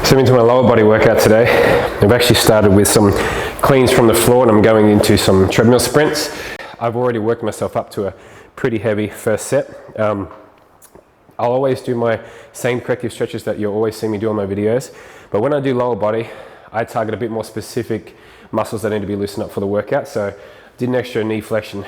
So I'm into my lower body workout today. I've actually started with some cleans from the floor and I'm going into some treadmill sprints. I've already worked myself up to a pretty heavy first set. I'll always do my same corrective stretches that you'll always see me do on my videos. But when I do lower body, I target a bit more specific muscles that need to be loosened up for the workout. So I did an extra knee flexion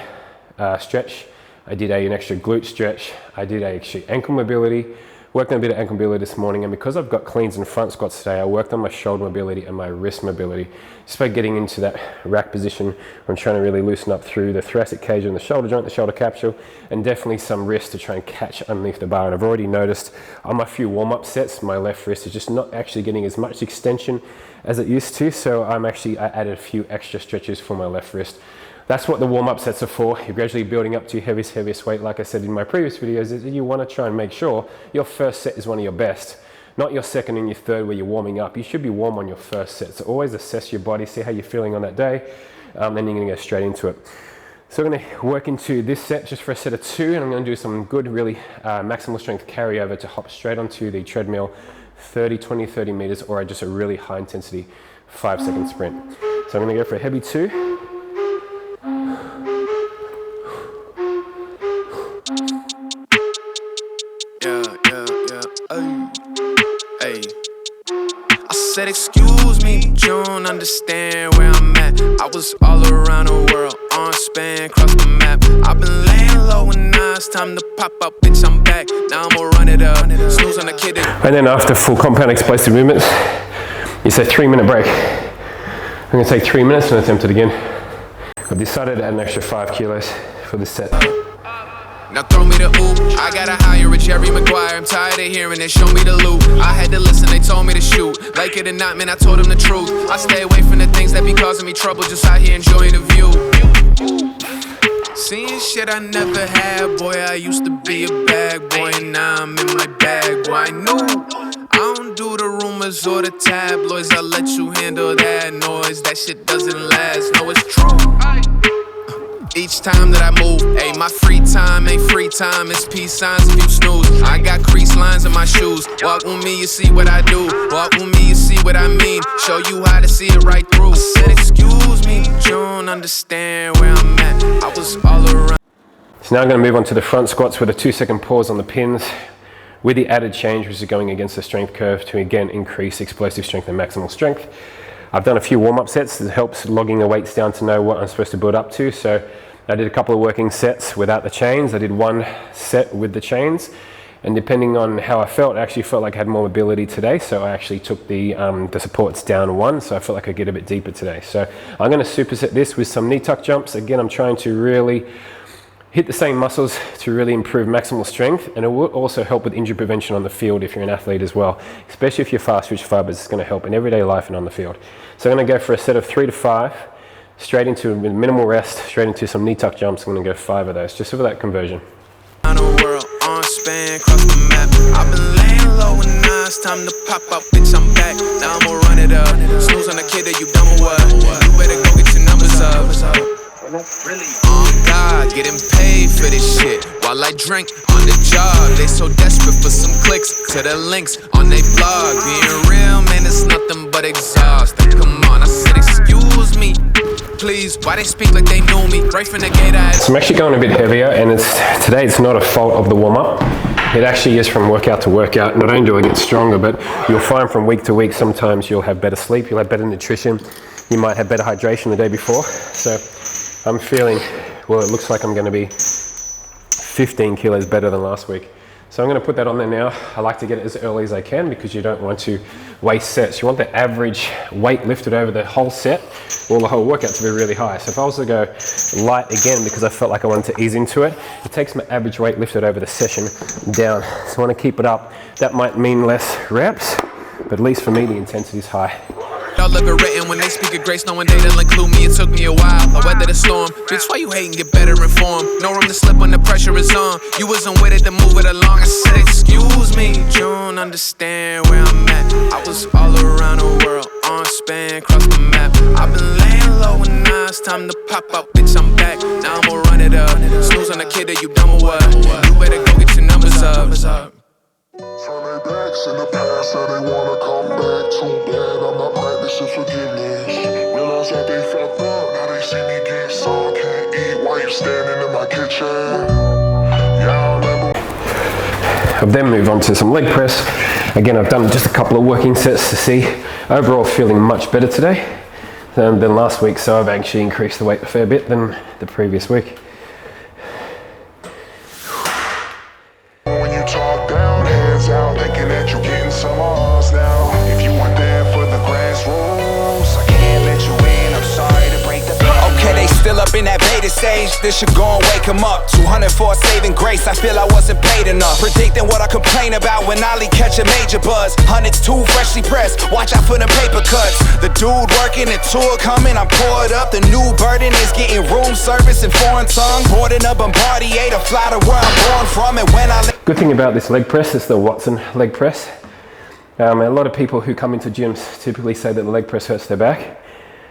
stretch. I did an extra glute stretch. I did actually ankle mobility. Worked on a bit of ankle mobility this morning, and because I've got cleans and front squats today, I worked on my shoulder mobility and my wrist mobility. Just by getting into that rack position, I'm trying to really loosen up through the thoracic cage and the shoulder joint, the shoulder capsule, and definitely some wrist to try and catch underneath the bar. And I've already noticed on my few warm-up sets, my left wrist is just not actually getting as much extension as it used to. So I added a few extra stretches for my left wrist. That's what the warm-up sets are for. You're gradually building up to your heaviest weight. Like I said in my previous videos, is you want to try and make sure your first set is one of your best, not your second and your third where you're warming up. You should be warm on your first set. So always assess your body, see how you're feeling on that day, then you're going to go straight into it. So I'm going to work into this set just for a set of 2, and I'm going to do some good, really maximal strength carryover to hop straight onto the treadmill, 20-30 meters, or just a really high intensity 5-second sprint. So I'm going to go for a heavy 2. I said, excuse me, but you don't understand where I'm at. I was all around the world, on span, cross the map. I've been laying low and now it's time to pop up, bitch, I'm back. Now I'ma run it up, snooze on the kid. And then after full compound explosive movements, you say 3-minute break. I'm gonna take 3 minutes and attempt it again. I've decided to add an extra 5 kilos for this set. Now throw me the oop, I gotta hire a Jerry Maguire. I'm tired of hearing it, show me the loot. I had to listen, they told me to shoot. Like it or not, man, I told them the truth. I stay away from the things that be causing me trouble, just out here enjoying the view. Seeing shit I never had, boy, I used to be a bad boy, and now I'm in my bag, boy, I knew. I don't do the rumors or the tabloids, I'll let you handle that noise. That shit doesn't last, no, it's true. Each time that I move, ayy, my free time ain't free time, it's peace signs if you snooze. I got crease lines in my shoes. Walk with me, you see what I do. Walk with me, you see what I mean. Show you how to see it right through. I said, excuse me, but you don't understand where I'm at. I was all around. So now I'm going to move on to the front squats with a 2-second pause on the pins, with the added change, which is going against the strength curve to again increase explosive strength and maximal strength. I've done a few warm-up sets that helps logging the weights down to know what I'm supposed to build up to. So I did a couple of working sets without the chains. I did one set with the chains, and depending on how I felt, I actually felt like I had more mobility today. So I actually took the supports down 1, so I felt like I get a bit deeper today. So I'm going to superset this with some knee tuck jumps. Again, I'm trying to really hit the same muscles to really improve maximal strength, and it will also help with injury prevention on the field if you're an athlete as well, especially if you're fast twitch fibers. It's going to help in everyday life and on the field. So I'm going to go for a set of 3 to 5, straight into minimal rest, straight into some knee tuck jumps. I'm going to go 5 of those just for that conversion. I've been laying low and now it's time to pop up, bitch, I'm back. Now I'ma run it up, snooze on the kid that you dumb or what? You better go get your numbers up. On God, getting paid for this shit while I drink on the job. They so desperate for some clicks to the links on their blog. Being real, man, it's nothing but exhaust. Come on, I said excuse me, please. Why they speak like they know me? Right from the gate, So I'm actually going a bit heavier, and today it's not a fault of the warm-up. It actually is from workout to workout. Not only do I get stronger, but you'll find from week to week, sometimes you'll have better sleep, you'll have better nutrition, you might have better hydration the day before. So I'm feeling, well, it looks like I'm going to be 15 kilos better than last week. So I'm going to put that on there now. I like to get it as early as I can because you don't want to waste sets. You want the average weight lifted over the whole set or the whole workout to be really high. So if I was to go light again because I felt like I wanted to ease into it, it takes my average weight lifted over the session down. So I want to keep it up. That might mean less reps, but at least for me the intensity is high. Y'all look at written when they speak of grace, knowing they don't include me. It took me a while, I weathered the storm. Bitch, why you hating? Get better informed. No room to slip when the pressure is on. You wasn't with it to move it along. I said, excuse me, you don't understand where I'm at. I was all around the world, on span, cross the map. I've been laying low and now it's time to pop up, bitch, I'm back. Now I'ma run it up, snooze on the kid that you dumb or what? You better go get your numbers up. Turn their backs in the past, now they wanna come back. Too bad I'm not practicing forgiveness. Realize that they fucked up, now they see me get some. Can't eat while you standing in my kitchen. Yeah, I remember. I've then moved on to some leg press. Again, I've done just a couple of working sets to see. Overall feeling much better today than last week, so I've actually increased the weight a fair bit than the previous week. When you talk down, hands out, thinking that you're getting some odds now. If you weren't there for the grass rules, I can't let you in, I'm sorry to break the band. Okay, they still up in that beta stage. This should go and wake them up. 200 for a saving grace, I feel I wasn't paid enough. Predicting what I complain about when Ollie catch a major buzz. Hundreds too freshly pressed, watch out for the paper cuts. The dude working, the tour coming, I'm poured up. The new burden is getting room service in foreign tongue. Boarding a Bombardier to fly to where I'm born from. And when I Good thing about this leg press is the Watson leg press. A lot of people who come into gyms typically say that the leg press hurts their back.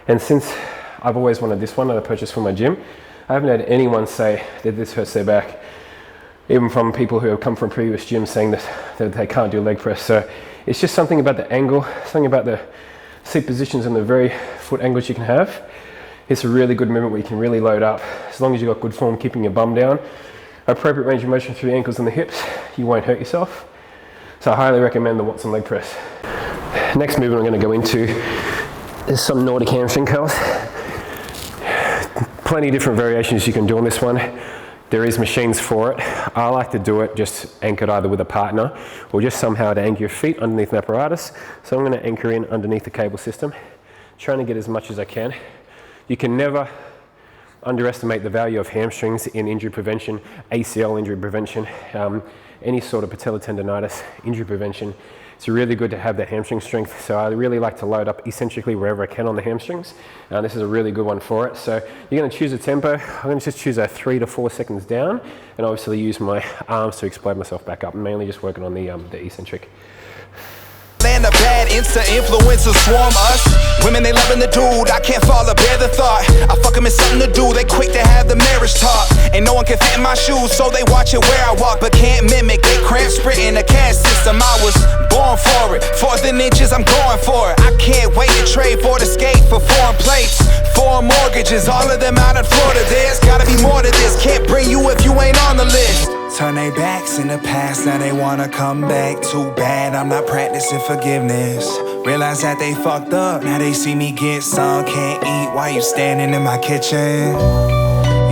And since I've always wanted this one that I purchased for my gym, I haven't had anyone say that this hurts their back. Even from people who have come from previous gyms saying that they can't do leg press. So it's just something about the angle, something about the seat positions and the very foot angles you can have. It's a really good movement where you can really load up. As long as you've got good form keeping your bum down, appropriate range of motion through the ankles and the hips, you won't hurt yourself. So I highly recommend the Watson leg press. Next movement I'm going to go into is some Nordic hamstring curls. Plenty of different variations you can do on this one. There is machines for it. I like to do it just anchored either with a partner or just somehow to anchor your feet underneath an apparatus. So I'm going to anchor in underneath the cable system, trying to get as much as I can. You can never underestimate the value of hamstrings in injury prevention, ACL injury prevention, any sort of patellar tendonitis injury prevention. It's really good to have that hamstring strength. So I really like to load up eccentrically wherever I can on the hamstrings. This is a really good one for it. So you're going to choose a tempo. I'm going to just choose a 3 to 4 seconds down, and obviously use my arms to explode myself back up. I'm mainly just working on the eccentric. land of bad influencers swarm us. Women, they loving the dude, I can't fall or bear the thought. I fuck them in something to do, they quick to have the marriage talk. And no one can fit in my shoes, so they watch it where I walk, but can't mimic. They cramp sprinting the caste system, I was born for it. 4th and inches, I'm going for it. I can't wait to trade for the skate for foreign plates. 4 mortgages, all of them out in Florida. There's gotta be more to this, can't bring you if you ain't on the list. Turn their backs in the past, now they wanna come back. Too bad I'm not practicing forgiveness. Realize that they fucked up, now they see me get some. Can't eat while you standing in my kitchen.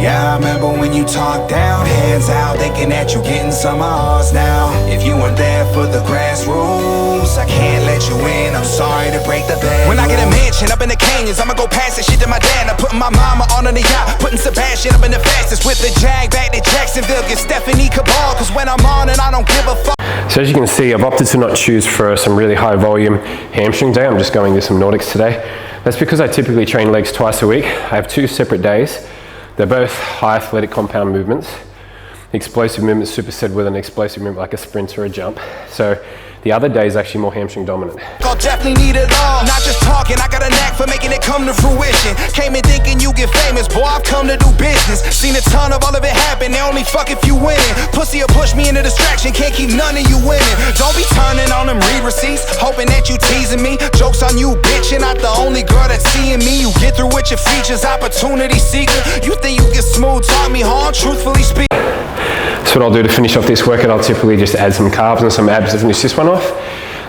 Yeah, I remember when you talked down, hands out, thinking that you getting some odds now. If you weren't there for the grass rules, I can't let you in, I'm sorry to break the bad. When I get a mansion up in the canyons, I'ma go past the shit to my dad. I'm putting my mama on the yacht, putting Sebastian up in the fastest with the Jag back to Jacksonville, get Stephanie Cabal, cause when I'm on and I don't give a fuck. So as you can see, I've opted to not choose for some really high volume hamstring day. I'm just going with some Nordics today. That's because I typically train legs twice a week. I have 2 separate days. They're both high athletic compound movements. Explosive movements superset with an explosive movement like a sprint or a jump. So the other day is actually more hamstring dominant. I'll definitely need it all. Not just talking, I got a knack for making it come to fruition. Came in thinking you get famous, boy, I've come to do business. Seen a ton of all of it happen, they only fuck if you winning. Pussy will push me into distraction, can't keep none of you winning. Don't be turning on them read receipts, hoping that you teasing me. Joke's on you, bitch, you're not the only girl that's seeing me. You get through with your features, opportunity seeker. You think you get smooth, talk me hard, truthfully speak. So what I'll do to finish off this workout, I'll typically just add some carbs and some abs to finish this one off.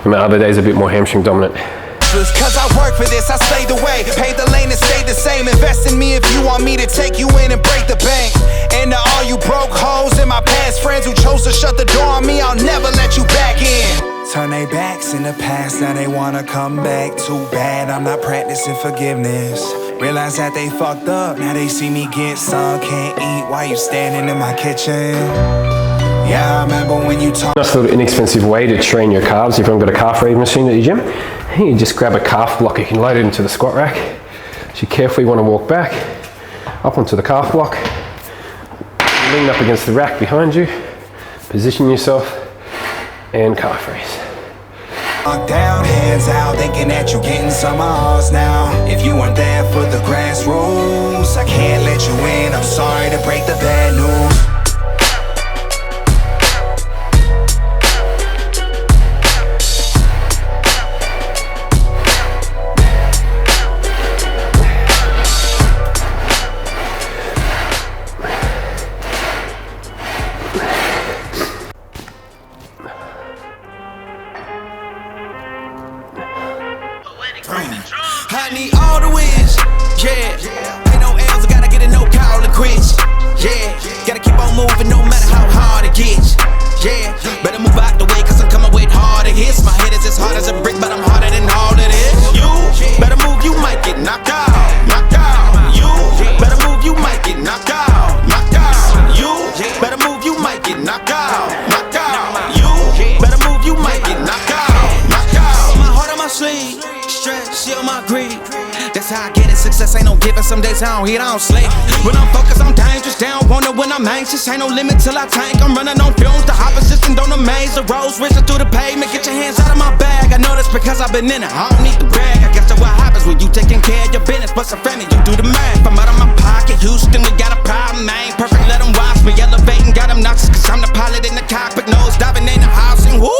And my other days a bit more hamstring dominant. Cause I work for this, I stayed away. Paved the lane and stayed the same. Invest in me if you want me to take you in and break the bank. And to all you broke hoes and my past friends who chose to shut the door on me, I'll never let you back in. Turn their backs in the past, now they wanna come back. Too bad I'm not practicing forgiveness. Realize that they fucked up, now they see me get some. Can't eat while you standing in my kitchen. Yeah, I remember when you talk. Nice little inexpensive way to train your calves. If you haven't got a calf raise machine at your gym, you just grab a calf block. You can load it into the squat rack. So you carefully want to walk back, up onto the calf block, lean up against the rack behind you, position yourself, and calf raise. Down, hands out, thinking that you getting some odds now. If you weren't there for the grass rules, I can't let you in, I'm sorry to break the bad news. pruning. I need all the wins, yeah. Ain't no L's, I gotta get a no call and quits, yeah. Gotta keep on moving no matter how hard it gets, yeah. Better move out the way, cause I'm coming with harder hits. My head is as hard as a brick, but I'm harder than all it is. You better move, you might get knocked out, knocked out. You better move, you might get knocked out, knocked out. You better move, you might get knocked out, knocked out. You better move, you might get knocked out, knocked out. My heart on my sleeve, stress, shit on my greed. That's how I get it, success ain't no giving. Some days I don't eat, I don't sleep. When I'm focused, I'm dangerous. They don't want it when I'm anxious. Ain't no limit till I tank. I'm running on fumes, the opposition don't amaze. The roads racing through the pavement, get your hands out of my bag. I know that's because I've been in it, I don't need to brag. I guess that's what happens when you taking care of your business. But some family, you do the math. I'm out of my pocket, Houston, we got a problem, man. Perfect, let them watch me elevating, got them knocks. Cause I'm the pilot in the cockpit, nose diving in the house and woo.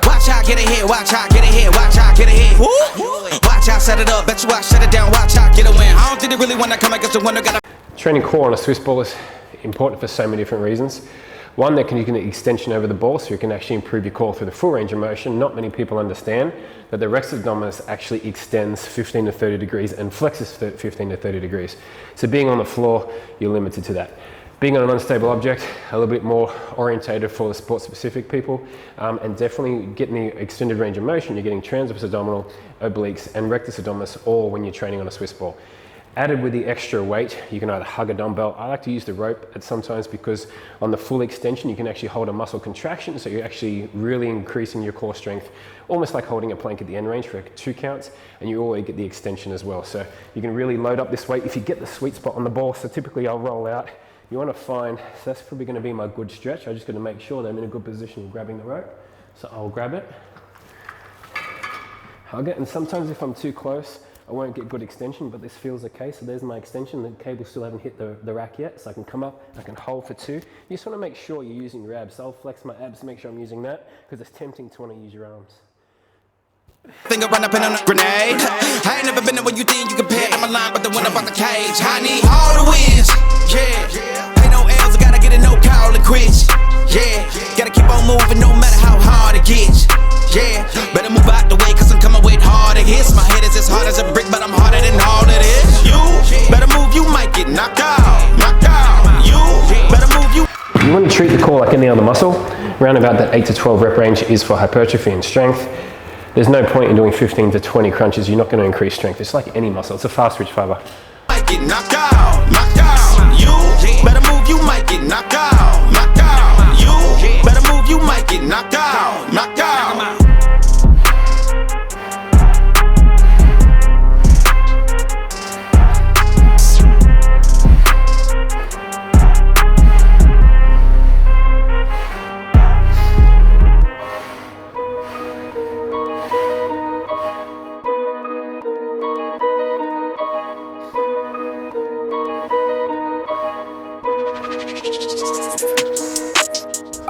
Watch out, get ahead, watch out, get ahead, watch out, get ahead. Woo. Watch out, set it up, bet you I shut it down, watch out, get a win. I don't think they really wanna come against the winner, gotta. Training core on a Swiss ball is important for so many different reasons. One, that you can extension over the ball, so you can actually improve your core through the full range of motion. Not many people understand that the rectus abdominis actually extends 15 to 30 degrees and flexes 15 to 30 degrees. So being on the floor, you're limited to that. Being on an unstable object, a little bit more orientated for the sport-specific people, and definitely getting the extended range of motion, you're getting transverse abdominal, obliques, and rectus abdominis all when you're training on a Swiss ball. Added with the extra weight, you can either hug a dumbbell. I like to use the rope at sometimes because on the full extension, you can actually hold a muscle contraction, so you're actually really increasing your core strength, almost like holding a plank at the end range for 2 counts, and you always get the extension as well. So you can really load up this weight if you get the sweet spot on the ball. So typically I'll roll out. You want to find, so that's probably going to be my good stretch. I just got to make sure that I'm in a good position of grabbing the rope. So I'll grab it, hug it, and sometimes if I'm too close, I won't get good extension, but this feels okay. So there's my extension. The cable still haven't hit the rack yet, so I can come up, I can hold for 2. You just want to make sure you're using your abs. So I'll flex my abs to make sure I'm using that, because it's tempting to want to use your arms. Finger run up in on a grenade. I ain't never been there when you think you compare. I'm aligned with the one about the cage. I need all the wins, yeah. Ain't no L's, I gotta get a no call and quits, yeah. Gotta keep on moving no matter how hard it gets, yeah. Better move out the way, cause I'm coming with harder hits. My head is as hard as a brick, but I'm harder than all it is. You better move, you might get knocked out, knocked out. You better move, you. You want to treat the core like any other muscle. Around about that 8 to 12 rep range is for hypertrophy and strength. There's no point in doing 15 to 20 crunches. You're not going to increase strength. It's like any muscle. It's a fast twitch fiber. Might get knocked out, knocked out. You better move, you might get knocked out, knocked out. You better move, you might get knocked out, knocked out.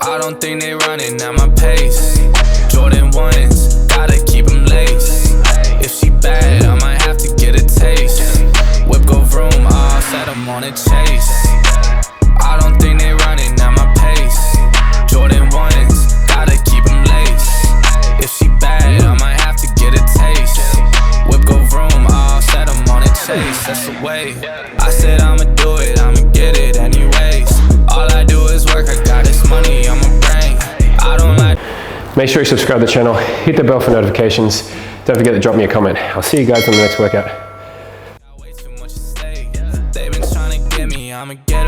I don't think they running at my pace. Jordan 1s, gotta keep them laced. If she bad, I might have to get a taste. Whip go vroom, all set, I'm on a chase. I don't think they running at my pace. Jordan 1s, gotta keep them laced. If she bad, I might have to get a taste. Whip go vroom, all set, I'm on a chase. That's the way. I said I'ma do it, I'ma get it anyways. All I do is work, I got this money on my brain. I don't like. Make sure you subscribe to the channel, hit the bell for notifications. Don't forget to drop me a comment. I'll see you guys on the next workout. Way too much at stake. They've been trying to get me, I'ma get